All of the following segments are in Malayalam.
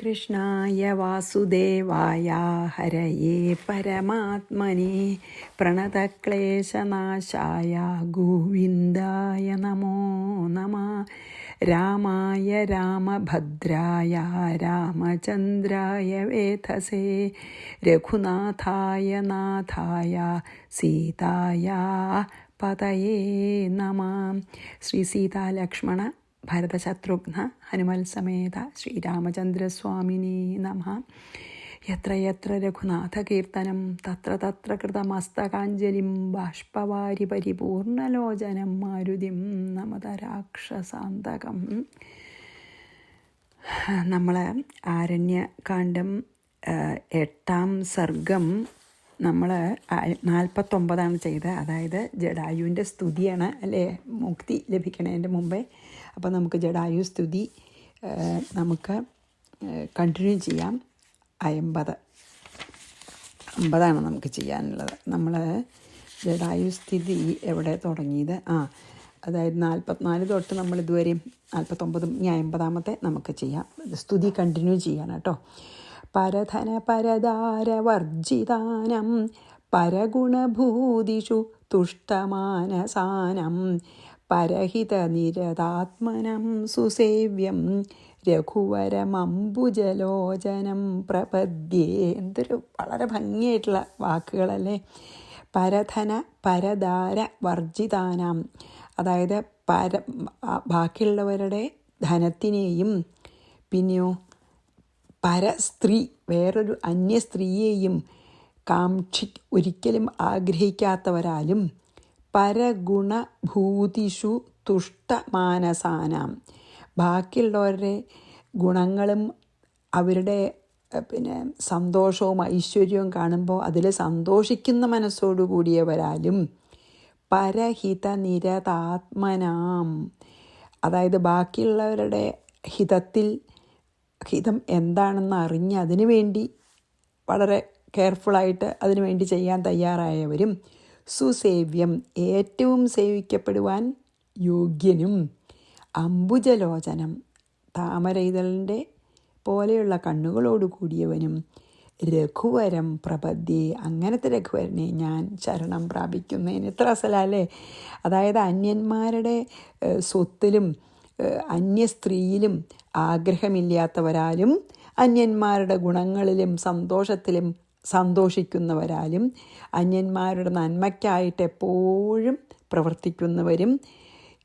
കൃഷ്ണായ വാസുദേവായ ഹരയേ പരമാത്മനെ പ്രണതക്ലേശനാശായ ഗോവിന്ദായ നമോ നമഃ. രാമായ രാമഭദ്രായ രാമചന്ദ്രായ വേധസേ രഘുനാഥായ നാഥായ സീതായ പതയേ നമഃ. ശ്രീ സീതാലക്ഷ്മണ ഭരതശത്രുഘ്ന ഹനുമൽ സമേത ശ്രീരാമചന്ദ്രസ്വാമിനേ നമഃ. യത്ര യത്ര രഘുനാഥകീർത്തനം തത്ര തത്ര കൃതമസ്തകാഞ്ജലിം ബാഷ്പവാരി പരിപൂർണലോചനം മാരുതിം നമത രാക്ഷസാന്തകം. നമ്മൾ ആരണ്യകാണ്ഡം 8-ാം സർഗം നമ്മൾ 49 ചെയ്തത്. അതായത് ജടായുവിൻ്റെ സ്തുതിയാണ് അല്ലേ, മുക്തി ലഭിക്കണതിൻ്റെ മുമ്പേ. അപ്പോൾ നമുക്ക് ജടായു സ്തുതി നമുക്ക് കണ്ടിന്യൂ ചെയ്യാം. 50 നമുക്ക് ചെയ്യാനുള്ളത്. നമ്മൾ ജടായു സ്തുതി എവിടെ തുടങ്ങിയത്? അതായത് 44 തൊട്ട് നമ്മൾ ഇതുവരെയും 49 ഇനി 50 നമുക്ക് ചെയ്യാം. സ്തുതി കണ്ടിന്യൂ ചെയ്യാൻ കേട്ടോ. പരധന പരദാരവർജിതാനം പരഗുണഭൂതിഷു തുഷ്ടമാനസാനം പരഹിതനിരതാത്മനം സുസേവ്യം രഘുവരമംബുജലോചനം പ്രപദ്യേ. എന്തൊരു വളരെ ഭംഗിയായിട്ടുള്ള വാക്കുകളല്ലേ. പരധന പരദാര വർജിതാനാം, അതായത് ബാക്കിയുള്ളവരുടെ ധനത്തിനെയും പിന്നെയോ പരസ്ത്രീ വേറൊരു അന്യ സ്ത്രീയെയും ഒരിക്കലും ആഗ്രഹിക്കാത്തവരാലും പരഗുണഭൂതിഷു തുഷ്ടമാനസാനാം, ബാക്കിയുള്ളവരുടെ ഗുണങ്ങളും അവരുടെ സന്തോഷവും ഐശ്വര്യവും കാണുമ്പോൾ അതിൽ സന്തോഷിക്കുന്ന മനസ്സോടു കൂടിയവരാലും പരഹിതനിരതാത്മനാം, അതായത് ബാക്കിയുള്ളവരുടെ ഹിതം എന്താണെന്ന് അറിഞ്ഞ് അതിനു വേണ്ടി വളരെ കെയർഫുള്ളായിട്ട് അതിനു വേണ്ടി ചെയ്യാൻ തയ്യാറായവരും സുസേവ്യം ഏറ്റവും സേവിക്കപ്പെടുവാൻ യോഗ്യനും അംബുജലോചനം താമര ഇതളിൻ്റെ പോലെയുള്ള കണ്ണുകളോട് കൂടിയവനും രഘുവരം പ്രപദ്യേ, അങ്ങനത്തെ രഘുവരനെ ഞാൻ ശരണം പ്രാപിക്കുന്നതിന്. എത്ര അസലല്ലേ. അതായത് അന്യന്മാരുടെ സ്വത്തിലും അന്യ സ്ത്രീയിലും ആഗ്രഹമില്ലാത്തവരാലും അന്യന്മാരുടെ ഗുണങ്ങളിലും സന്തോഷത്തിലും സന്തോഷിക്കുന്നവരാലും അന്യന്മാരുടെ നന്മയ്ക്കായിട്ട് എപ്പോഴും പ്രവർത്തിക്കുന്നവരും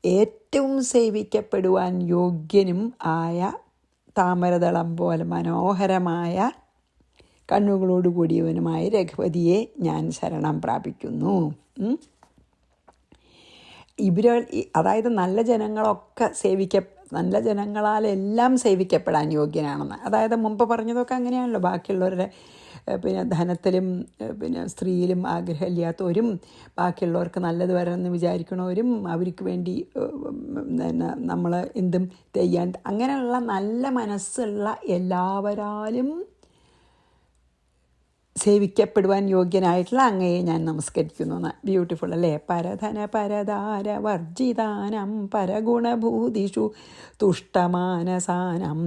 ഏറ്റവും സേവിക്കപ്പെടുവാൻ യോഗ്യനും ആയ താമരദളം പോലെ മനോഹരമായ കണ്ണുകളോടുകൂടിയവനുമായ രഘുപതിയെ ഞാൻ ശരണം പ്രാപിക്കുന്നു. അതായത് നല്ല ജനങ്ങളാലെല്ലാം സേവിക്കപ്പെടാൻ യോഗ്യനാണെന്ന്. അതായത് മുമ്പ് പറഞ്ഞതൊക്കെ അങ്ങനെയാണല്ലോ. ബാക്കിയുള്ളവരുടെ ധനത്തിലും സ്ത്രീയിലും ആഗ്രഹമില്ലാത്തവരും ബാക്കിയുള്ളവർക്ക് നല്ലത് വരണമെന്ന് വിചാരിക്കണവരും അവർക്ക് വേണ്ടി നമ്മൾ എന്തും ചെയ്യാൻ അങ്ങനെയുള്ള നല്ല മനസ്സുള്ള എല്ലാവരാലും സേവിക്കപ്പെടുവാൻ യോഗ്യനായിട്ടുള്ള അങ്ങയെ ഞാൻ നമസ്കരിക്കുന്നു. ബ്യൂട്ടിഫുൾ അല്ലേ. പരധന പരദാര വർജിതാനം പരഗുണഭൂതിഷു തുഷ്ടമാനസാനം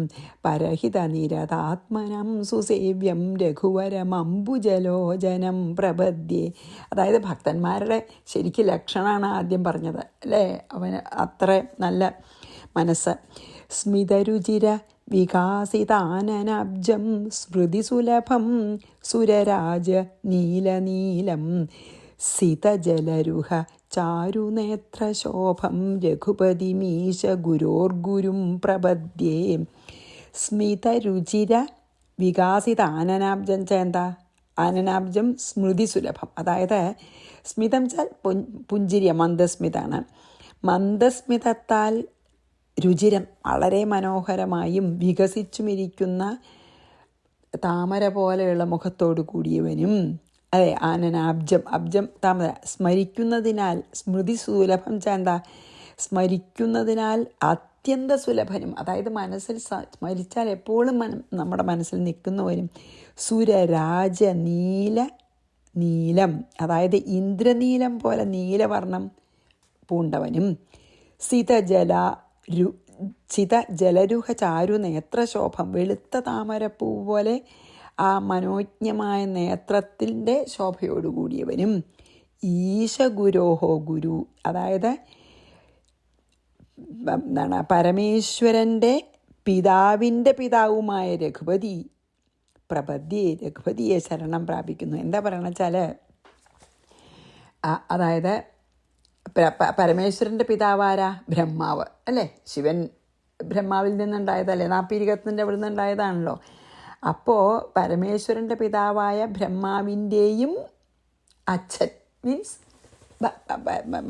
പരഹിതനിരതാത്മനം സുസേവ്യം രഘുവരമംബുജലോചനം പ്രപദ്യേ. അതായത് ഭക്തന്മാരുടെ ശരിക്കും ലക്ഷണമാണ് ആദ്യം പറഞ്ഞത് അല്ലേ. അവന് അത്ര നല്ല മനസ്സ്. സ്മിതരുചിര വികാസിതാനനാബ്ജം സ്മൃതിസുലഭം സുരരാജ നീലനീലം സിതജലരുഹ ചാരുനേത്രശോഭം രഘുപതിമീശ ഗുരോർഗുരും പ്രപദ്യേ. സ്മിതരുചിര വികാസിത ആനനാബ്ജം എന്താ? ആനനാബ്ജം സ്മൃതിസുലഭം. അതായത് സ്മിതം വെച്ചാൽ പുഞ്ചിരിയ, മന്ദസ്മിതാണ്. മന്ദസ്മിതത്താൽ രുചിരം വളരെ മനോഹരമായും വികസിച്ചുമിരിക്കുന്ന താമര പോലെയുള്ള മുഖത്തോടു കൂടിയവനും. അതെ, അബ്ജം താമര. സ്മരിക്കുന്നതിനാൽ സ്മൃതി സുലഭം എന്താ? സ്മരിക്കുന്നതിനാൽ അത്യന്ത സുലഭനും, അതായത് മനസ്സിൽ സ്മരിച്ചാൽ എപ്പോഴും നമ്മുടെ മനസ്സിൽ നിൽക്കുന്നവനും. സുരരാജ നീലം, അതായത് ഇന്ദ്രനീലം പോലെ നീലവർണം പൂണ്ടവനും. സിതജല ചിത ജലരുഹ ചാരു നേത്രശോഭം, വെളുത്ത താമരപ്പൂ പോലെ ആ മനോജ്ഞമായ നേത്രത്തിൻ്റെ ശോഭയോടുകൂടിയവനും ഈശഗുരോഹോ ഗുരു, അതായത് എന്താണ് പരമേശ്വരൻ്റെ പിതാവിൻ്റെ പിതാവുമായ രഘുപതി പ്രപദ്യേ, രഘുപതിയെ ശരണം പ്രാപിക്കുന്നു. എന്താ പറയണ വെച്ചാൽ അതായത് പരമേശ്വരൻ്റെ പിതാവാരാ? ബ്രഹ്മാവ് അല്ലേ? ശിവൻ ബ്രഹ്മാവിൽ നിന്നുണ്ടായതല്ലേ, നാപ്പീരികത്തിൻ്റെ അവിടെ നിന്നുണ്ടായതാണല്ലോ. അപ്പോൾ പരമേശ്വരൻ്റെ പിതാവായ ബ്രഹ്മാവിൻ്റെയും അച്ഛൻ മീൻസ്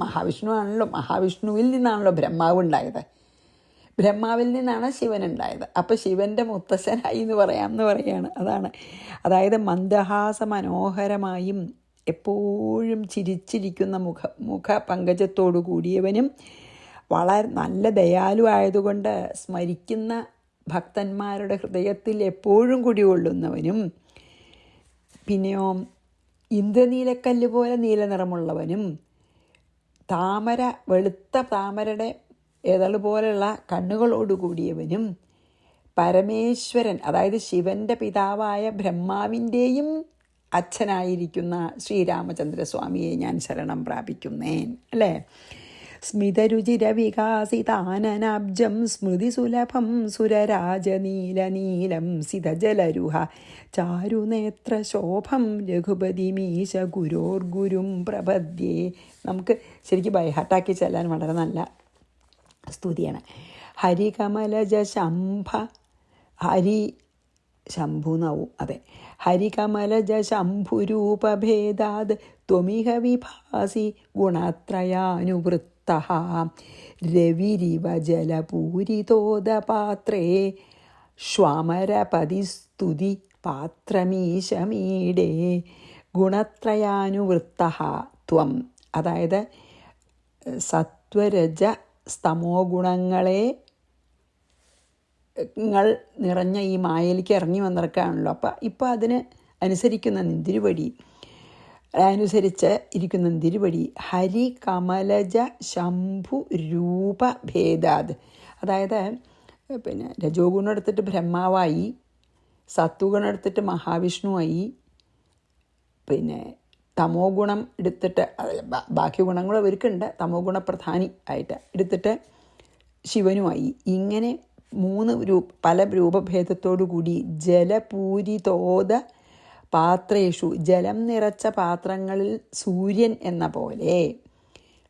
മഹാവിഷ്ണു ആണല്ലോ. മഹാവിഷ്ണുവിൽ നിന്നാണല്ലോ ബ്രഹ്മാവ് ഉണ്ടായത്. ബ്രഹ്മാവിൽ നിന്നാണ് ശിവൻ ഉണ്ടായത്. അപ്പോൾ ശിവൻ്റെ മുത്തശ്ശനായി എന്ന് പറയുകയാണ്. അതായത് മന്ദഹാസ മനോഹരമായും എപ്പോഴും ചിരിച്ചിരിക്കുന്ന മുഖ പങ്കജത്തോടു കൂടിയവനും വളരെ നല്ല ദയാലു ആയതുകൊണ്ട് സ്മരിക്കുന്ന ഭക്തന്മാരുടെ ഹൃദയത്തിൽ എപ്പോഴും കുടികൊള്ളുന്നവനും, പിന്നെയോ ഇന്ദ്രനീലക്കല്ല് പോലെ നീലനിറമുള്ളവനും, വെളുത്ത താമരയുടെ ഏതള് പോലെയുള്ള കണ്ണുകളോടുകൂടിയവനും, പരമേശ്വരൻ അതായത് ശിവൻ്റെ പിതാവായ ബ്രഹ്മാവിൻ്റെയും അച്ഛനായിരിക്കുന്ന ശ്രീരാമചന്ദ്രസ്വാമിയെ ഞാൻ ശരണം പ്രാപിക്കുന്നേൻ അല്ലേ. സ്മിതരുചിരവികാസിതാനനാബ്ജം സ്മൃതിസുലഭം സുരരാജനീലനീലം സിതജലരുഹ ചാരുനേത്രശോഭം രഘുപതിമീശ ഗുരോർഗുരും പ്രപദ്യേ. നമുക്ക് ശരിക്കും ബൈഹാട്ടാക്കി ചെല്ലാൻ വളരെ നല്ല സ്തുതിയാണ്. ഹരികമലജ ശംഭുനാവും അതെ. ഹരികമലജ ശംഭുരൂപഭേദാത് ത്വമിഹ വിഭാസി ഗുണത്രയാനുവൃത്ത രവിരിവ ജലപൂരിതോദപാത്രേ ശ്വാമരപതിസ്തുതി പാത്രമീശമീടേ. ഗുണത്രയാനുവൃത്ത ത്വം, അതായത് സത്വരജ സ്തമോ ഗുണങ്ങളെ നിറഞ്ഞ ഈ മായയിലേക്ക് ഇറങ്ങി വന്നിറക്കാണല്ലോ. അപ്പോൾ അതിന് അനുസരിച്ച് ഇരിക്കുന്ന തിരുവടി ഹരി കമലജ ശംഭു രൂപ ഭേദാത്, അതായത് പിന്നെ രജോ ഗുണം എടുത്തിട്ട് ബ്രഹ്മാവായി, സത്വഗുണം എടുത്തിട്ട് മഹാവിഷ്ണുവായി, പിന്നെ തമോ ഗുണം എടുത്തിട്ട് ബാക്കി ഗുണങ്ങളും അവർക്കുണ്ട്, തമോ ഗുണപ്രധാനി ആയിട്ട് എടുത്തിട്ട് ശിവനുമായി. ഇങ്ങനെ പല രൂപഭേദത്തോടു കൂടി ജലപൂരിതോദ പാത്രേഷു, ജലം നിറച്ച പാത്രങ്ങളിൽ സൂര്യൻ എന്ന പോലെ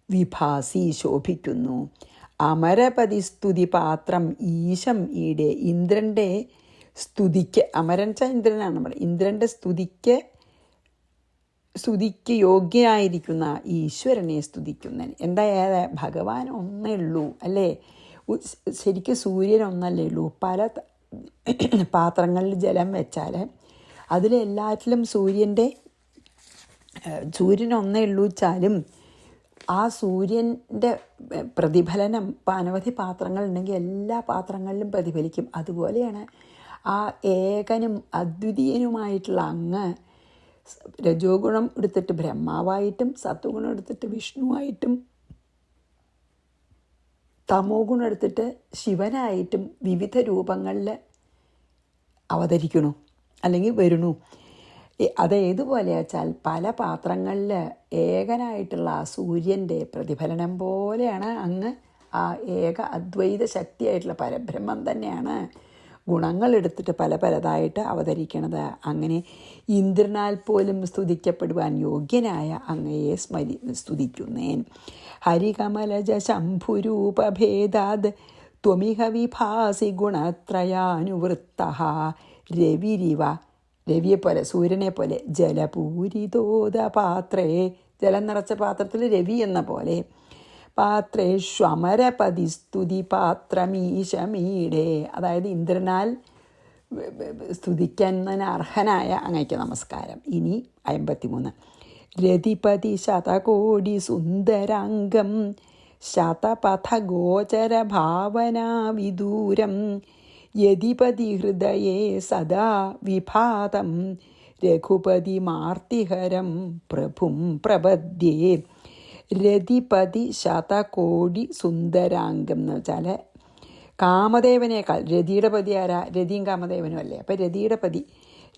വിഭാസി ശോഭിക്കുന്നു. അമരപതിസ്തുതി പാത്രം ഈശം ഈടെ, ഇന്ദ്രൻ്റെ സ്തുതിക്ക്, അമരൻ ച ഇന്ദ്രനാണ് നമ്മൾ, ഇന്ദ്രൻ്റെ സ്തുതിക്ക് യോഗ്യനായിരിക്കുന്ന ഈശ്വരനെ സ്തുതിക്കുന്നൻ. എന്തായാലും ഭഗവാൻ ഒന്നേ ഉള്ളൂ അല്ലേ. ശരിക്കും സൂര്യൻ ഒന്നല്ലേ ഉള്ളൂ. പല പാത്രങ്ങളിൽ ജലം വെച്ചാൽ അതിലെല്ലാറ്റിലും സൂര്യൻ ഒന്നേ ഉള്ളൂ വെച്ചാലും ആ സൂര്യൻ്റെ പ്രതിഫലനം ഇപ്പം അനവധി പാത്രങ്ങളുണ്ടെങ്കിൽ എല്ലാ പാത്രങ്ങളിലും പ്രതിഫലിക്കും. അതുപോലെയാണ് ആ ഏകനും അദ്വിതീയനുമായിട്ടുള്ള അങ്ങ് രജോ ഗുണം എടുത്തിട്ട് ബ്രഹ്മാവായിട്ടും സത്വഗുണം എടുത്തിട്ട് വിഷ്ണുവായിട്ടും തമോ ഗുണം എടുത്തിട്ട് ശിവനായിട്ടും വിവിധ രൂപങ്ങളിൽ അവതരിക്കണു അല്ലെങ്കിൽ വരുന്നു. അതേതുപോലെ വെച്ചാൽ പല പാത്രങ്ങളിൽ ഏകനായിട്ടുള്ള ആ സൂര്യൻ്റെ പ്രതിഫലനം പോലെയാണ് അങ്ങ് ആ ഏക അദ്വൈത ശക്തിയായിട്ടുള്ള പരബ്രഹ്മം തന്നെയാണ് ഗുണങ്ങളെടുത്തിട്ട് പലതായിട്ട് അവതരിക്കണത്. അങ്ങനെ ഇന്ദ്രനാൽ പോലും സ്തുതിക്കപ്പെടുവാൻ യോഗ്യനായ അങ്ങയെ സ്തുതിക്കുന്നേൻ. ഹരികമലജ ശംഭുരൂപഭേദാത് ത്വമിഹ വിഭാസി ഗുണത്രയാനുവൃത്ത രവിയെ പോലെ സൂര്യനെ പോലെ ജലപൂരിതോദ പാത്രേ, ജലം നിറച്ച പാത്രത്തിൽ രവി എന്ന പോലെ പാത്രേഷ്വമരപതിസ്തുതി പാത്രമീശമീടേ, അതായത് ഇന്ദ്രനാൽ സ്തുതിക്കുന്നതിന് അർഹനായ അങ്ങയ്ക്ക് നമസ്കാരം. ഇനി 53 രതിപതി ശതകോടി സുന്ദരാംഗം ശതപഥഗോചര ഭാവനാ വിദൂരം യതിപതി ഹൃദയേ സദാ വിഭാതം രഘുപതി മാർത്തിഹരം പ്രഭും പ്രപദ്യേ. രതിപതി ശതകോടി സുന്ദരാംഗം എന്ന് വെച്ചാൽ കാമദേവനേക്കാൾ, രതിയുടെ പതി ആരാ? രതിയും കാമദേവനും അല്ലേ? അപ്പം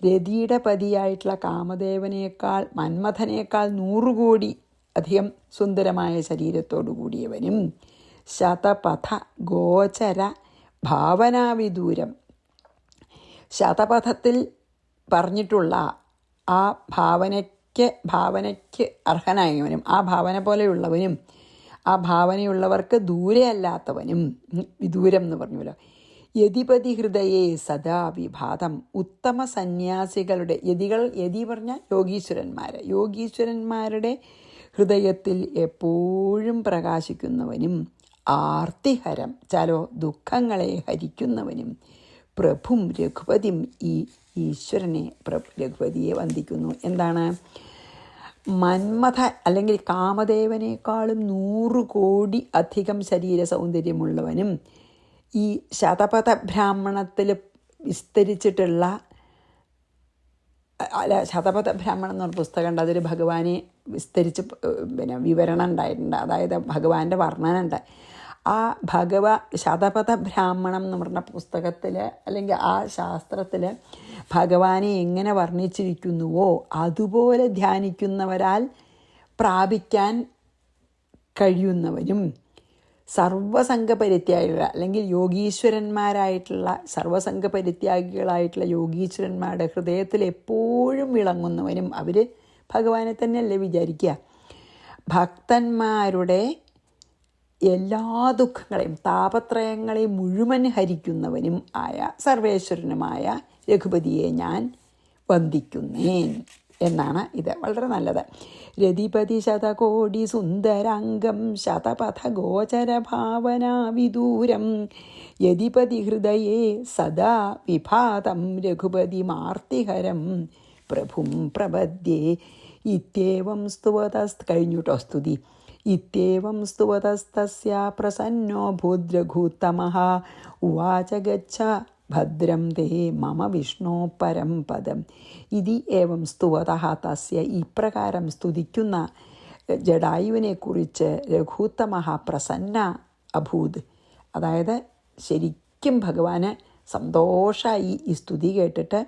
രതിയുടെ പതിയായിട്ടുള്ള കാമദേവനേക്കാൾ, മന്മഥനേക്കാൾ 100 കോടി അധികം സുന്ദരമായ ശരീരത്തോടു കൂടിയവനും ശതപഥ ഗോചര ഭാവനാവിദൂരം, ശതപഥത്തിൽ പറഞ്ഞിട്ടുള്ള ആ ഭാവനയ്ക്ക് അർഹനായവനും, ആ ഭാവന പോലെയുള്ളവനും, ആ ഭാവനയുള്ളവർക്ക് ദൂരെ അല്ലാത്തവനും, വിദൂരം എന്ന് പറഞ്ഞല്ലോ. യതിപതി ഹൃദയേ സദാ വിഭാതം, ഉത്തമ സന്യാസികളുടെ, യതി പറഞ്ഞാൽ യോഗീശ്വരന്മാരുടെ ഹൃദയത്തിൽ എപ്പോഴും പ്രകാശിക്കുന്നവനും, ആർത്തിഹരം ചലോ ദുഃഖങ്ങളെ ഹരിക്കുന്നവനും, പ്രഭും രഘുപതിയും, ഈ ഈശ്വരനെ രഘുപതിയെ വന്ദിക്കുന്നു. എന്താണ്? മന്മഥ അല്ലെങ്കിൽ കാമദേവനേക്കാളും 100 കോടി അധികം ശരീര സൗന്ദര്യമുള്ളവനും, ഈ ശതപഥ ബ്രാഹ്മണത്തിൽ വിസ്തരിച്ചിട്ടുള്ള, ശതപഥ ബ്രാഹ്മണം എന്ന് പറഞ്ഞ പുസ്തകം ഉണ്ട്. അതിൽ ഭഗവാനെ വിസ്തരിച്ച് വിവരണം ഉണ്ടായിട്ടുണ്ട്. അതായത് ഭഗവാന്റെ വർണ്ണന ഉണ്ട്. ആ ശതപഥ ബ്രാഹ്മണം എന്ന് പറഞ്ഞ പുസ്തകത്തിൽ അല്ലെങ്കിൽ ആ ശാസ്ത്രത്തിൽ ഭഗവാനെ എങ്ങനെ വർണ്ണിച്ചിരിക്കുന്നുവോ അതുപോലെ ധ്യാനിക്കുന്നവരാൽ പ്രാപിക്കാൻ കഴിയുന്നവനും, സർവസംഘപരിത്യാഗികൾ അല്ലെങ്കിൽ യോഗീശ്വരന്മാരായിട്ടുള്ള സർവസംഘപരിത്യാഗികളായിട്ടുള്ള യോഗീശ്വരന്മാരുടെ ഹൃദയത്തിൽ എപ്പോഴും വിളങ്ങുന്നവനും, അവർ ഭഗവാനെ തന്നെയല്ലേ വിചാരിക്കുക. ഭക്തന്മാരുടെ എല്ലാ ദുഃഖങ്ങളെയും താപത്രയങ്ങളെയും മുഴുവൻ ഹരിക്കുന്നവനും ആയ സർവേശ്വരനുമായ രഘുപതിയെ ഞാൻ വന്ദിക്കുന്നേൻ എന്നാണ് ഇത്. വളരെ നല്ലത്. രതിപതി ശതകോടി സുന്ദരാംഗം ശതപഥ ഗോചര ഭാവനാ വിദൂരം യതിപതി ഹൃദയേ സദാ വിഭാതം രഘുപതി മാർത്തിഹരം പ്രഭും പ്രപദ്യേ ഇത്യേവം കഴിഞ്ഞുട്ടോ സ്തുതി. ഇത്യേവം സ്തുവതസ്തസ്യ പ്രസന്നോ ഭൂദ്രഘൂത്തമഃ ഉവാച ഗച്ഛ ഭദ്രം തേ മമ വിഷ്ണോ പരം പദം. ഇതി ഏവം സ്തുവതഃ തസ്യ, ഇപ്രകാരം സ്തുതിക്കുന്ന ജടായുവിനെക്കുറിച്ച് രഘൂത്തമഃ പ്രസന്ന അഭൂത്. അതായത് ശരിക്കും ഭഗവാന് സന്തോഷമായി ഈ സ്തുതി കേട്ടിട്ട്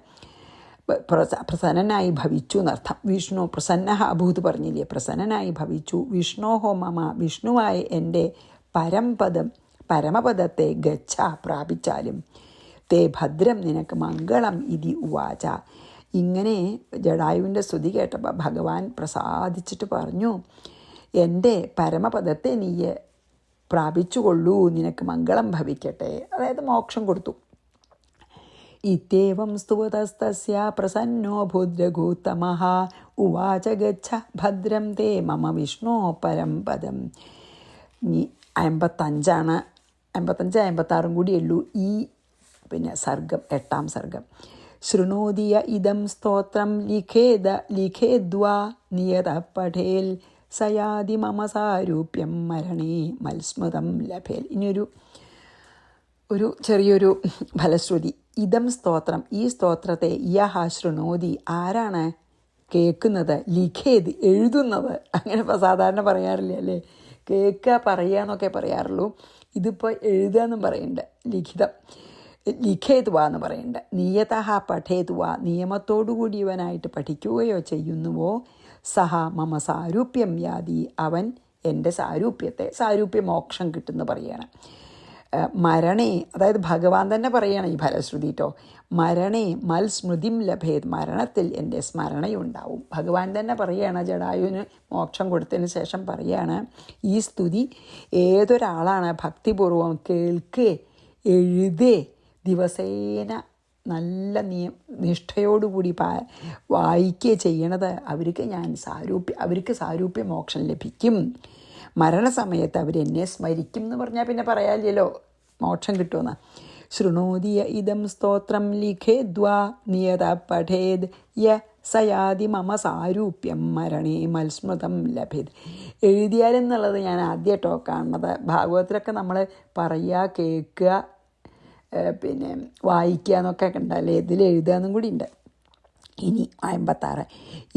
പ്രസന്നനായി ഭവിച്ചു എന്നർത്ഥം. വിഷ്ണു പ്രസന്ന അഭൂത് പറഞ്ഞില്ലേ, പ്രസന്നനായി ഭവിച്ചു. വിഷ്ണോഹോ മമ, വിഷ്ണുവായ എൻ്റെ പരമപദത്തെ ഗച്ഛ പ്രാപിച്ചാലും, തേ ഭദ്രം നിനക്ക് മംഗളം ഇതി ഉവാച. ഇങ്ങനെ ജടായുവിൻ്റെ സ്തുതി കേട്ടപ്പോൾ ഭഗവാൻ പ്രസാദിച്ചിട്ട് പറഞ്ഞു, എൻ്റെ പരമപദത്തെ നീ പ്രാപിച്ചുകൊള്ളൂ, നിനക്ക് മംഗളം ഭവിക്കട്ടെ. അതായത് മോക്ഷം കൊടുത്തു. ഇത്യേവം സ്തുവതസ്തസ്യ പ്രസന്നോ ഭൂദ്രഘൂത്തമഃ ഉവാച ഗച്ഛ ഭദ്രം തേ മമ വിഷ്ണോ പരം പദം. 55 56 കൂടിയുള്ളൂ ഈ സർഗം, 8ാം സർഗം. ശൃണോതിയ ഇദം സ്തോത്രം ലിഖേദ്വാ നിയത പഠേൽ സയാതി മമ സാരൂപ്യം മരണേ മൽസ്മൃതം ലഭേൽ. ഇനിയൊരു ചെറിയൊരു ഫലശ്രുതി. ഇദം സ്തോത്രം, ഈ സ്തോത്രത്തെ യഹ ശൃണോതി, ആരാണ് കേൾക്കുന്നത്, ലിഖേത് എഴുതുന്നത്. അങ്ങനെ ഇപ്പോൾ സാധാരണ പറയാറില്ല അല്ലേ, കേൾക്കുക പറയുക എന്നൊക്കെ പറയാറുള്ളൂ. ഇതിപ്പോൾ എഴുതുക എന്നും പറയുന്നുണ്ട്. ലിഖേത്വ എന്ന് പറയുന്നുണ്ട്. നിയതഃ പഠേത്വ, നിയമത്തോടുകൂടിയവനായിട്ട് പഠിക്കുകയോ ചെയ്യുന്നുവോ, സഹ മമ സാരൂപ്യം യാതി, അവൻ എൻ്റെ സാരൂപ്യ മോക്ഷം കിട്ടുമെന്ന് പറയുകയാണ്. മരണേ, അതായത് ഭഗവാൻ തന്നെ പറയുകയാണ് ഈ ഫലശ്രുതി കേട്ടോ. മരണേ മൽസ്മൃതിം ലഭേത്, മരണത്തിൽ എൻ്റെ സ്മരണയുണ്ടാവും. ഭഗവാൻ തന്നെ പറയുകയാണ്, ജടായുവിന് മോക്ഷം കൊടുത്തതിന് ശേഷം പറയുകയാണ്, ഈ സ്തുതി ഏതൊരാളാണ് ഭക്തിപൂർവം കേൾക്കേ എഴുതേ ദിവസേന നല്ല നിഷ്ഠയോടുകൂടി വായിക്കുക ചെയ്യണത്, അവർക്ക് സാരൂപ്യ മോക്ഷം ലഭിക്കും. മരണസമയത്ത് അവരെന്നെ സ്മരിക്കും എന്ന് പറഞ്ഞാൽ പിന്നെ പറയാനില്ലല്ലോ മോക്ഷം കിട്ടുമെന്ന്. ശൃണോതിയ ഇദം സ്തോത്രം ലിഖേദ്വാ നിയത പഠേത് യ സയാതി മമ സാരൂപ്യം മരണേ മൽസ്മൃതം ലഭേത്. എഴുതിയാലെന്നുള്ളത് ഞാൻ ആദ്യമായിട്ടോ കാണുന്നത്. ഭാഗവതത്തിലൊക്കെ നമ്മൾ പറയുക, കേൾക്കുക, വായിക്കുക എന്നൊക്കെ ഉണ്ടല്ലേ, ഇതിൽ എഴുതുക എന്നും കൂടി ഉണ്ട്. ഇനി 56.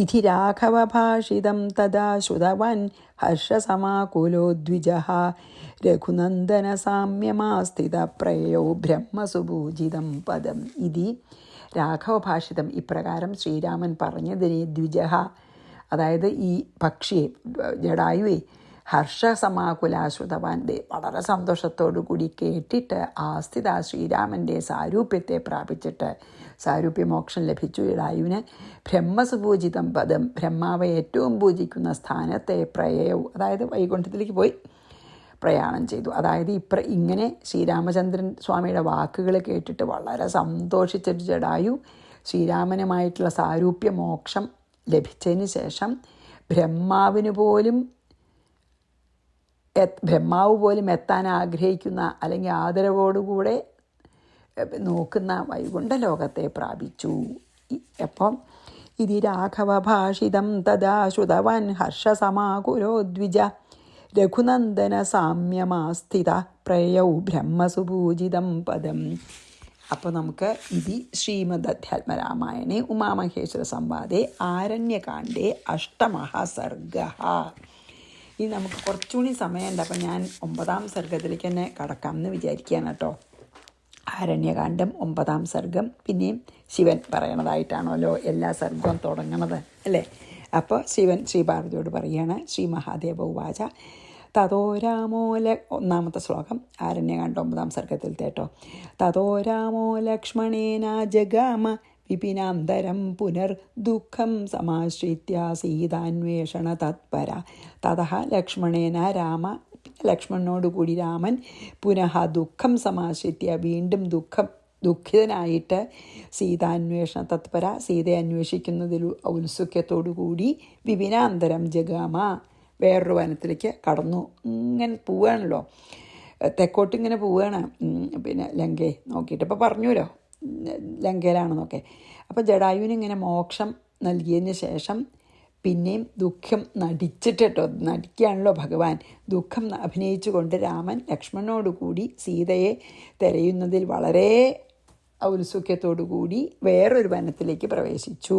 ഇതി രാഘവഭാഷിതം തഥാ ശ്രുതവാൻ ഹർഷസമാകുലോ ദ്വിജഃ രഘുനന്ദന സാമ്യമാസ്ഥിത പ്രയോ ബ്രഹ്മസുപൂജിതം പദം. ഇതി രാഘവഭാഷിതം, ഇപ്രകാരം ശ്രീരാമൻ പറഞ്ഞതിനെ ദ്വിജഃ, അതായത് ഈ പക്ഷിയെ ജടായുവേ, ഹർഷസമാകുലാശ്രുതവാൻ, വളരെ സന്തോഷത്തോടു കൂടി കേട്ടിട്ട് ആസ്ഥിത, ശ്രീരാമൻ്റെ സാരൂപ്യത്തെ പ്രാപിച്ചിട്ട് സാരൂപ്യമോക്ഷം ലഭിച്ചു ജടായുവിന്. ബ്രഹ്മസുപൂജിതം പദം, ബ്രഹ്മാവെ ഏറ്റവും പൂജിക്കുന്ന സ്ഥാനത്തെ പ്രയയവും, അതായത് വൈകുണ്ഠത്തിലേക്ക് പോയി പ്രയാണം ചെയ്തു. അതായത് ഇങ്ങനെ ശ്രീരാമചന്ദ്രൻ സ്വാമിയുടെ വാക്കുകൾ കേട്ടിട്ട് വളരെ സന്തോഷിച്ചിട്ട് ജടായു ശ്രീരാമനുമായിട്ടുള്ള സാരൂപ്യമോക്ഷം ലഭിച്ചതിന് ശേഷം ബ്രഹ്മാവ് പോലും എത്താൻ ആഗ്രഹിക്കുന്ന അല്ലെങ്കിൽ ആദരവോടുകൂടെ നോക്കുന്ന വൈകുണ്ഠലോകത്തെ പ്രാപിച്ചു. അപ്പം ഇതി രാഘവഭാഷിതം തഥാ ശ്രുതവാൻ ഹർഷസമാകുലോ ദ്വിജ രഘുനന്ദന സാമ്യമാസ്ഥിത പ്രയൗ ബ്രഹ്മസുപൂജിതം പദം. അപ്പോൾ നമുക്ക് ഇതി ശ്രീമദ് അധ്യാത്മരാമായണേ ഉമാമഹേശ്വര സംവാദേ ആരണ്യകാണ്ഡേ അഷ്ടമഃ സർഗഃ. ഇനി നമുക്ക് കുറച്ചുകൂടി സമയമുണ്ട്, അപ്പം ഞാൻ 9ാം സർഗത്തിലേക്ക് തന്നെ കടക്കാം എന്ന് വിചാരിക്കുകയാണ് കേട്ടോ. ആരണ്യകാന്ഡം 9ാം സർഗം. പിന്നെയും ശിവൻ പറയണതായിട്ടാണല്ലോ എല്ലാ സർഗവും തുടങ്ങണത് അല്ലേ. അപ്പോൾ ശിവൻ ശ്രീ പാർവതിയോട് പറയുകയാണ്. ശ്രീ മഹാദേവ ഉവാച തതോ രാമോ 1ാമത്തെ ശ്ലോകം ആരണ്യകാന്ഡം 9ാം സർഗത്തിലത്തെ കേട്ടോ. തതോ രാമോ ലക്ഷ്മണേന ജഗാമ വിപിനാന്തരം പുനർ ദുഃഖം സമാശ്രിത്യ സീതാന്വേഷണ തത്പര. തതഃ ലക്ഷ്മണേന രാമ, ലക്ഷ്മണനോടുകൂടി രാമൻ പുനഃ ദുഃഖം സമാശ്രിത്യ, വീണ്ടും ദുഃഖിതനായിട്ട് സീതാന്വേഷണ തത്പര, സീതയെ അന്വേഷിക്കുന്നതിൽ ഔത്സുക്യത്തോടുകൂടി വിപിനാന്തരം ജഗാമ, വേറൊരു വനത്തിലേക്ക് കടന്നു. ഇങ്ങനെ പോവുകയാണല്ലോ, തെക്കോട്ടിങ്ങനെ പോവുകയാണ്. പിന്നെ ലങ്കയെ നോക്കിയിട്ട് ഇപ്പോൾ പറഞ്ഞുല്ലോ ലങ്കയിലാണെന്നൊക്കെ. അപ്പോൾ ജടായുവിനിങ്ങനെ മോക്ഷം നൽകിയതിന് ശേഷം പിന്നെയും ദുഃഖം നടിക്കുകയാണല്ലോ ഭഗവാൻ. ദുഃഖം അഭിനയിച്ചുകൊണ്ട് രാമൻ ലക്ഷ്മണനോടുകൂടി സീതയെ തിരയുന്നതിൽ വളരെ ഔത്സുക്യത്തോടുകൂടി വേറൊരു വനത്തിലേക്ക് പ്രവേശിച്ചു.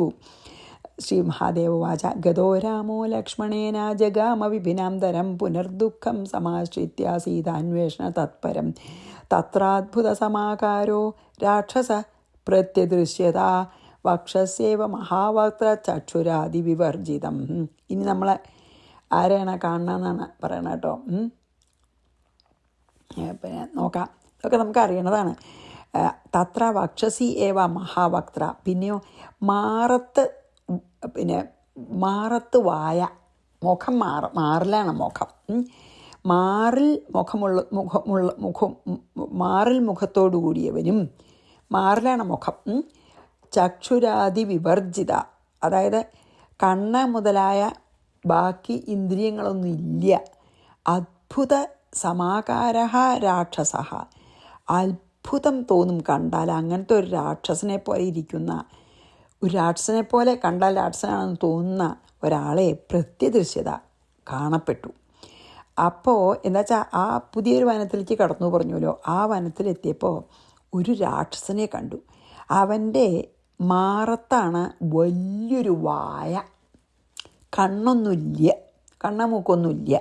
ശ്രീ മഹാദേവ വാച ഗതോ രാമോ ലക്ഷ്മണേന ജഗാമ വിപിനാന്തരം പുനർദുഃഖം സമാശ്രിത്യ സീതാന്വേഷണ തത്പരം. തത്രാദ്ഭുത സമാകാരോ രാക്ഷസ പ്രത്യദൃശ്യത വക്ഷസ്യേവ മഹാവക്ത്ര ചക്ഷുരാദി വിവർജിതം. ഇനി നമ്മൾ ആരെയാണ് കാണണമെന്നാണ് പറയണത് കേട്ടോ. പിന്നെ നോക്കാം, ഇതൊക്കെ നമുക്ക് അറിയണതാണ്. തത്ര വക്ഷസി ഏവ മഹാവക്ത്ര, പിന്നെയോ മാറത്ത് വായ, മുഖം മാറിലാണ് മുഖം. മാറിൽ മുഖത്തോടു കൂടിയവനും, മാറിലാണ് മുഖം. ചക്ഷുരാദി വിവർജിത, അതായത് കണ്ണ് മുതലായ ബാക്കി ഇന്ദ്രിയങ്ങളൊന്നും ഇല്ല. അദ്ഭുത സമാകാര രാക്ഷസ, അത്ഭുതം തോന്നും കണ്ടാൽ. അങ്ങനത്തെ ഒരു രാക്ഷസനെ പോലെ ഇരിക്കുന്ന, ഒരു രാക്ഷസനെ പോലെ കണ്ടാൽ രാക്ഷസനാണെന്ന് തോന്നുന്ന ഒരാളെ പ്രത്യദൃശ്യത കാണപ്പെട്ടു. അപ്പോൾ എന്താ വെച്ചാൽ ആ പുതിയൊരു വനത്തിലേക്ക് കടന്നു പറഞ്ഞല്ലോ. ആ വനത്തിലെത്തിയപ്പോൾ ഒരു രാക്ഷസനെ കണ്ടു. അവൻ്റെ മാറത്താണ് വലിയൊരു വായ, കണ്ണൊന്നുമില്ല, കണ്ണമൂക്കൊന്നുമില്ല.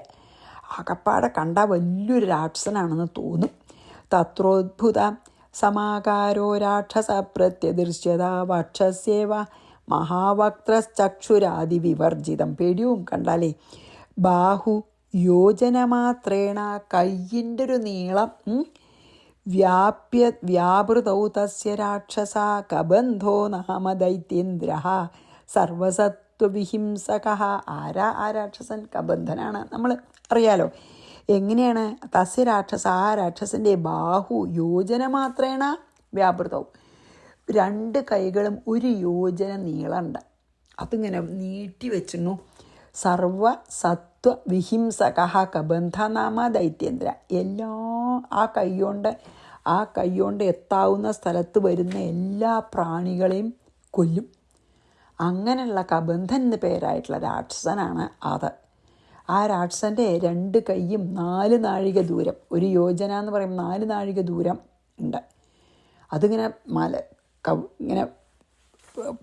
ആകപ്പാടെ കണ്ട വലിയൊരു രാക്ഷസനാണെന്ന് തോന്നും. തത്രോദ്ഭുത സമാകാരോ രാക്ഷസ പ്രത്യദൃശ്യത വക്ഷസ്യേവ മഹാവക്ത്രചക്ഷുരാദി വിവർജിതം. പേടിയും കണ്ടാലേ. ബാഹു യോജനമാത്രേണ, കയ്യിൻ്റെ ഒരു നീളം. വ്യാപൃതൗ തസ്യ രാക്ഷസ കബന്ധോ നാമ ദൈത്യേന്ദ്ര സർവസത്വവിഹിംസക. ആരാ ആ രാക്ഷസൻ? കബന്ധനാണ്, നമ്മൾ അറിയാലോ. എങ്ങനെയാണ്? തസ്യ രാക്ഷസ, ആ രാക്ഷസൻ്റെ ബാഹു യോജനമാത്രേണ വ്യാപൃതവും, 2 കൈകളും 1 യോജന നീളമുണ്ട്. അതിങ്ങനെ നീട്ടി വെച്ചിരുന്നു. സർവസത്വവിഹിംസക കബന്ധ നാമ ദൈത്യേന്ദ്ര. എല്ലാ ആ കൈകൊണ്ട് എത്താവുന്ന സ്ഥലത്ത് വരുന്ന എല്ലാ പ്രാണികളെയും കൊല്ലും. അങ്ങനെയുള്ള കബന്ധൻ എന്ന് പേരായിട്ടുള്ള രാക്ഷസനാണ് അത്. ആ രാക്ഷസൻ്റെ 2 കൈയും 4 നാഴിക ദൂരം, 1 യോജന എന്ന് പറയുമ്പോൾ 4 നാഴിക ദൂരം ഉണ്ട്. അതിങ്ങനെ ഇങ്ങനെ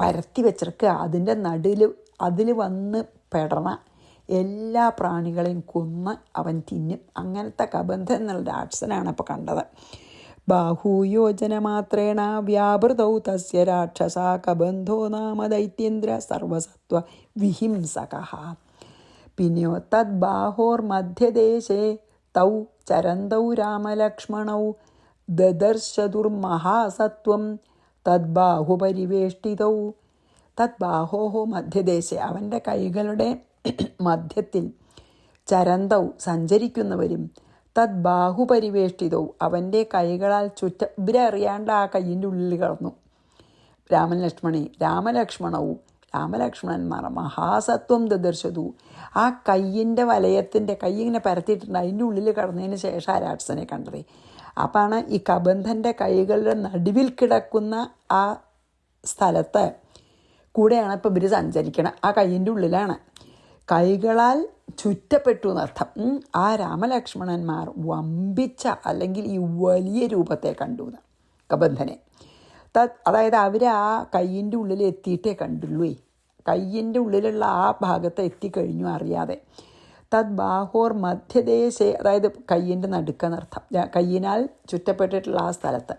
പരത്തി വെച്ചിരിക്കുക. അതിൻ്റെ അതിൽ വന്ന് പെടണ എല്ലാ പ്രാണികളെയും കൊന്ന് അവൻ തിന്നും. അങ്ങനത്തെ കബന്ധൻ എന്നുള്ള രാക്ഷസനാണ് ഇപ്പോൾ കണ്ടത്. ബാഹൂയോജനമാത്രേണ വ്യാപൃതൗ തസ്യ രാക്ഷസ കബന്ധോ നാമ ദൈത്യേന്ദ്ര സർവസത്വ വിഹിംസകഃ. പിന്നെയോ തദ് ബാഹോർമധ്യദേശേ തൗ ചരന്തൗ രാമലക്ഷ്മണൗ ദദർശതുർമഹാസത്വം തദ്ബാഹുപരിവേഷ്ടിതൗ. തദ്ബാഹോഹോ മധ്യദേശേ, അവൻ്റെ കൈകളുടെ മധ്യത്തിൽ, ചരന്തൗ സഞ്ചരിക്കുന്നവരും, തദ്ബാഹുപരിവേഷ്ടിതൗ അവൻ്റെ കൈകളാൽ ഇവരറിയാണ്ട് ആ കയ്യിൻ്റെ ഉള്ളിൽ കടന്നു. രാമലക്ഷ്മണന്മാർ മഹാസത്വം ദദർശതു, ആ കയ്യിൻ്റെ വലയത്തിൻ്റെ കൈ ഇങ്ങനെ പരത്തിയിട്ടുണ്ട്, അതിൻ്റെ ഉള്ളിൽ കടന്നതിന് ശേഷം ആ രാക്ഷസനെ കണ്ടത്. അപ്പാണ് ഈ കബന്ധൻ്റെ കൈകളുടെ നടുവിൽ കിടക്കുന്ന ആ സ്ഥലത്ത് കൂടെയാണ് ഇപ്പോൾ ഇവർ സഞ്ചരിക്കണം. ആ കയ്യിൻ്റെ ഉള്ളിലാണ്, കൈകളാൽ ചുറ്റപ്പെട്ടു എന്നർത്ഥം. ആ രാമലക്ഷ്മണന്മാർ വമ്പിച്ച അല്ലെങ്കിൽ ഈ വലിയ രൂപത്തെ കണ്ടു കബന്ധനെ. അതായത് അവർ ആ കയ്യിൻ്റെ ഉള്ളിൽ എത്തിയിട്ടേ കണ്ടുള്ളൂ. കയ്യിൻ്റെ ഉള്ളിലുള്ള ആ ഭാഗത്ത് എത്തിക്കഴിഞ്ഞു അറിയാതെ. തദ് ബാഹോർ മധ്യദേശേ, അതായത് കയ്യിൻ്റെ നടുക്കെന്നർത്ഥം, കയ്യിനാൽ ചുറ്റപ്പെട്ടിട്ടുള്ള ആ സ്ഥലത്ത്.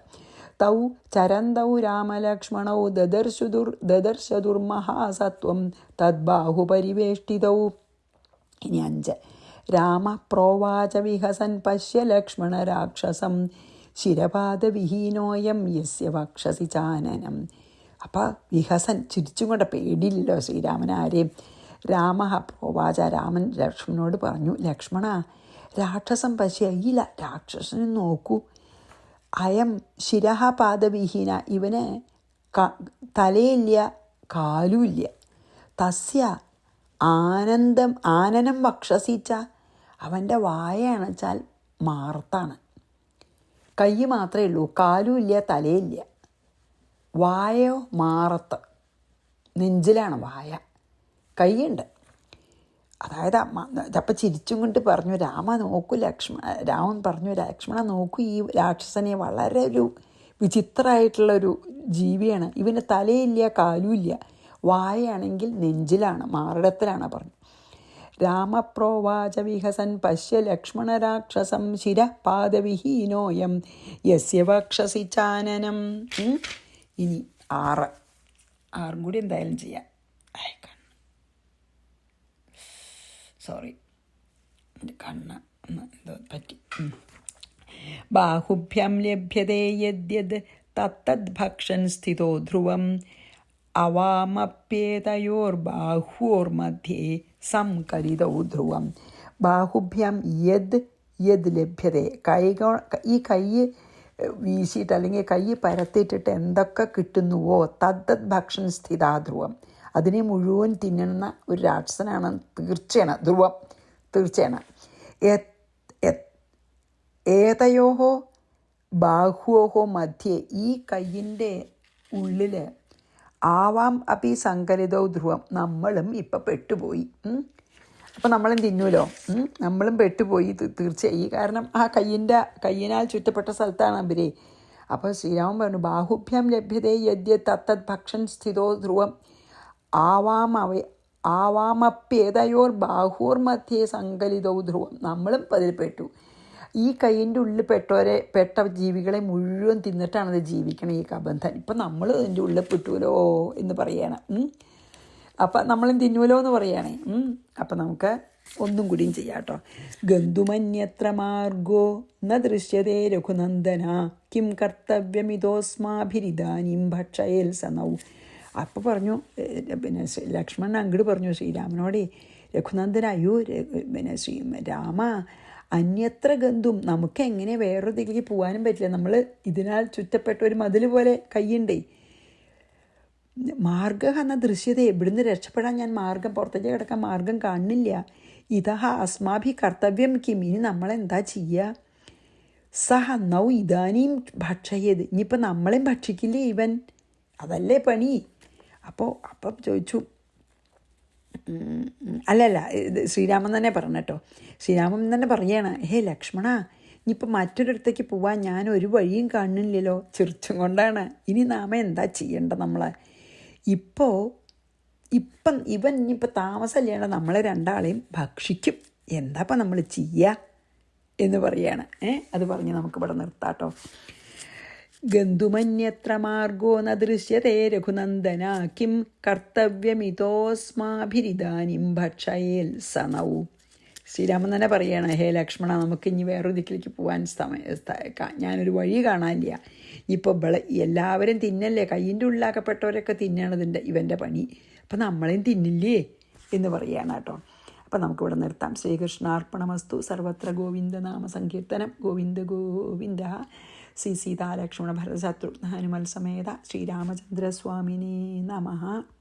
തൗ ചരന്തൗ രാമലക്ഷ്മണൗ ദദർശതുർമഹാസത്വം തദ്ബാഹുപരിവേഷ്ടിതൗ. ഇനി 5. രാമ പ്രോവാച വിഹസൻ പശ്യ ലക്ഷ്മണ രാക്ഷസം ശിരപാദവിഹീനോയം യസ്യ വക്ഷസി ചാനനം. അപ്പം വിഹസൻ ചിരിച്ചും കൊണ്ട്, പേടിയില്ലല്ലോ ശ്രീരാമൻ ആരെയും. രാമ പ്രോവാച, രാമൻ ലക്ഷ്മണനോട് പറഞ്ഞു, ലക്ഷ്മണ രാക്ഷസം പശ്യ, ഈ രാക്ഷസനെ നോക്കൂ. അയം ശിരഹ പാദവിഹീന, ഇവന് തലയില്ല കാലുമില്ല. തസ്യ ആനനം വക്ഷസിച്ച, അവൻ്റെ വായയാണ് വെച്ചാൽ മാർത്താണ്. കൈ മാത്രമേ ഉള്ളൂ, കാലുമില്ല തലയില്ല. വായോ മാറത്ത്, നെഞ്ചിലാണ് വായ, കൈയുണ്ട്. അതായത് അപ്പം ചിരിച്ചും കൊണ്ട് പറഞ്ഞു, രാമൻ പറഞ്ഞു, ലക്ഷ്മണ നോക്കൂ, ഈ രാക്ഷസനെ വളരെ ഒരു വിചിത്രമായിട്ടുള്ളൊരു ജീവിയാണ്. ഇവന് തലയില്ല കാലുമില്ല, വായാണെങ്കിൽ നെഞ്ചിലാണ്, മാറിടത്തിലാണ് പറഞ്ഞു. രാമപ്രോവാച വിഹസൻ പശ്യ ലക്ഷ്മണ രാക്ഷസം ശിരപാദവിഹീനോയം യസ്യ വക്ഷസി ചാനനം. ഇനി 6 കൂടി എന്തായാലും ചെയ്യാം. സോറി, കണ്ണ് എന്തോ പറ്റി. ബാഹുഭ്യം ലഭ്യതേ യദ്യത് തത്തദ് ഭക്ഷൻ സ്ഥിതോ ധ്രുവം അവാമപ്യേതയോർബാഹ്യോർമധ്യേ സംകരിതൗ ധ്രുവം. ബാഹുഭ്യം യദ് ലഭ്യതേ, ഈ കൈ വീശിയിട്ട് അല്ലെങ്കിൽ കൈ പരത്തിയിട്ടിട്ട് എന്തൊക്കെ കിട്ടുന്നുവോ തദ്ദത് ഭക്ഷൻ സ്ഥിതാ ധ്രുവം, അതിനെ മുഴുവൻ തിന്നുന്ന ഒരു രാക്ഷസനാണ് ധ്രുവം, തീർച്ചയാണ്. ഏതയോഹോ ബാഹുവോഹോ മധ്യേ, ഈ കയ്യിൻ്റെ ഉള്ളിൽ ആവാം അപ്പി സങ്കലിതോ ധ്രുവം, നമ്മളും ഇപ്പം പെട്ടുപോയി. അപ്പം നമ്മളും തിന്നുമല്ലോ, നമ്മളും പെട്ടുപോയി തീർച്ചയായും. കാരണം ആ കയ്യിനാൽ ചുറ്റപ്പെട്ട സ്ഥലത്താണ് അവരെ. അപ്പോൾ ശ്രീരാമൻ പറഞ്ഞു, ബാഹുഭ്യം ലഭ്യതേ യദ്യ തത്തത് ഭക്ഷൻ സ്ഥിതോ ധ്രുവം ആവാമപ്യേതയോർ ബാഹുർ മധ്യേ സങ്കലിതോ ധ്രുവം, നമ്മളും അതിൽ പെട്ടു. ഈ കൈയിൻ്റെ ഉള്ളിൽ പെട്ട ജീവികളെ മുഴുവൻ തിന്നിട്ടാണത് ജീവിക്കണം ഈ കബന്ധൻ. ഇപ്പം നമ്മൾ അതിൻ്റെ ഉള്ളിൽ പെട്ടുവല്ലോ എന്ന് പറയണം. അപ്പം നമ്മളും തിന്നുവല്ലോ എന്ന് പറയുകയാണേ. അപ്പം നമുക്ക് ഒന്നും കൂടിയും ചെയ്യാം കേട്ടോ. ഗന്ധുമന്യത്ര മാർഗോ ന ദൃശ്യതേ രഘുനന്ദന കിം കർത്തവ്യമിതോസ്മാഭിരിദാനീം ഭക്ഷയേൽ സനൗ. അപ്പം പറഞ്ഞു, പിന്നെ ലക്ഷ്മണൻ അങ്ങോട്ട് പറഞ്ഞു ശ്രീരാമനോടെ, രഘുനന്ദന, അയ്യോ പിന്നെ രാമ, അന്യത്ര ഗന്ധും, നമുക്ക് എങ്ങനെ വേറൊരിതിലേക്ക് പോകാനും പറ്റില്ല. നമ്മൾ ഇതിനാൽ ചുറ്റപ്പെട്ട ഒരു മതിൽ പോലെ കയ്യുണ്ടേ. മാർഗ എന്ന ദൃശ്യത, എവിടുന്ന് രക്ഷപ്പെടാൻ ഞാൻ മാർഗം, പുറത്തേക്ക് കിടക്കാൻ മാർഗം കാണുന്നില്ല. ഇതഹ അസ്മാഭി കർത്തവ്യം കിം, ഇനി നമ്മളെന്താ ചെയ്യുക? സഹ നൗ ഇതാനീം ഭക്ഷയത്, ഇനിയിപ്പോൾ നമ്മളെയും ഭക്ഷിക്കില്ലേ ഇവൻ, അതല്ലേ പണി. അപ്പം ചോദിച്ചു, അല്ലല്ല, ശ്രീരാമൻ തന്നെ പറഞ്ഞു കേട്ടോ. ശ്രീരാമൻ തന്നെ പറയാണ്, ഹേ ലക്ഷ്മണ, ഇനിയിപ്പോൾ മറ്റൊരിടത്തേക്ക് പോവാൻ ഞാൻ ഒരു വഴിയും കാണുന്നില്ലല്ലോ. ചിരിച്ചും കൊണ്ടാണ്. ഇനി നാമ എന്താ ചെയ്യേണ്ടത്? നമ്മളെ ഇപ്പം ഇവൻ ഇനിയിപ്പോൾ താമസമില്ലാണ്ട് നമ്മളെ രണ്ടാളെയും ഭക്ഷിക്കും. എന്താ ഇപ്പം നമ്മൾ ചെയ്യുക എന്ന് പറയാണ്. അത് പറഞ്ഞ് നമുക്കിവിടെ നിർത്താട്ടോ. ഗന്ധുമന്യത്ര മാർഗോ ന ദൃശ്യതേ രഘുനന്ദന കിം കർത്തവ്യമിതോസ്മാഭിരിതാനിം ഭക്ഷയേൽ സനൗ. ശ്രീരാമൻ തന്നെ പറയാണ്, ഹേ ലക്ഷ്മണ, നമുക്ക് ഇനി വേറൊരു ദിക്കിലേക്ക് പോകാൻ ഞാനൊരു വഴി കാണാനില്ല. ഇപ്പോൾ എല്ലാവരും തിന്നല്ലേ, കയ്യിൻ്റെ ഉള്ളിലാക്കപ്പെട്ടവരൊക്കെ തിന്നണതിൻ്റെ ഇവൻ്റെ പണി. അപ്പം നമ്മളെയും തിന്നില്ലേ എന്ന് പറയുകയാണ് കേട്ടോ. അപ്പം നമുക്കിവിടെ നിർത്താം. ശ്രീകൃഷ്ണാർപ്പണമസ്തു. സർവത്ര ഗോവിന്ദ നാമ സങ്കീർത്തനം. ഗോവിന്ദ ഗോവിന്ദ. ശ്രീ സീതാലക്ഷ്മണ ഭരതശത്രുഘ്ന ഹനുമൽ സമേത ശ്രീരാമചന്ദ്രസ്വാമിനേ നമഃ.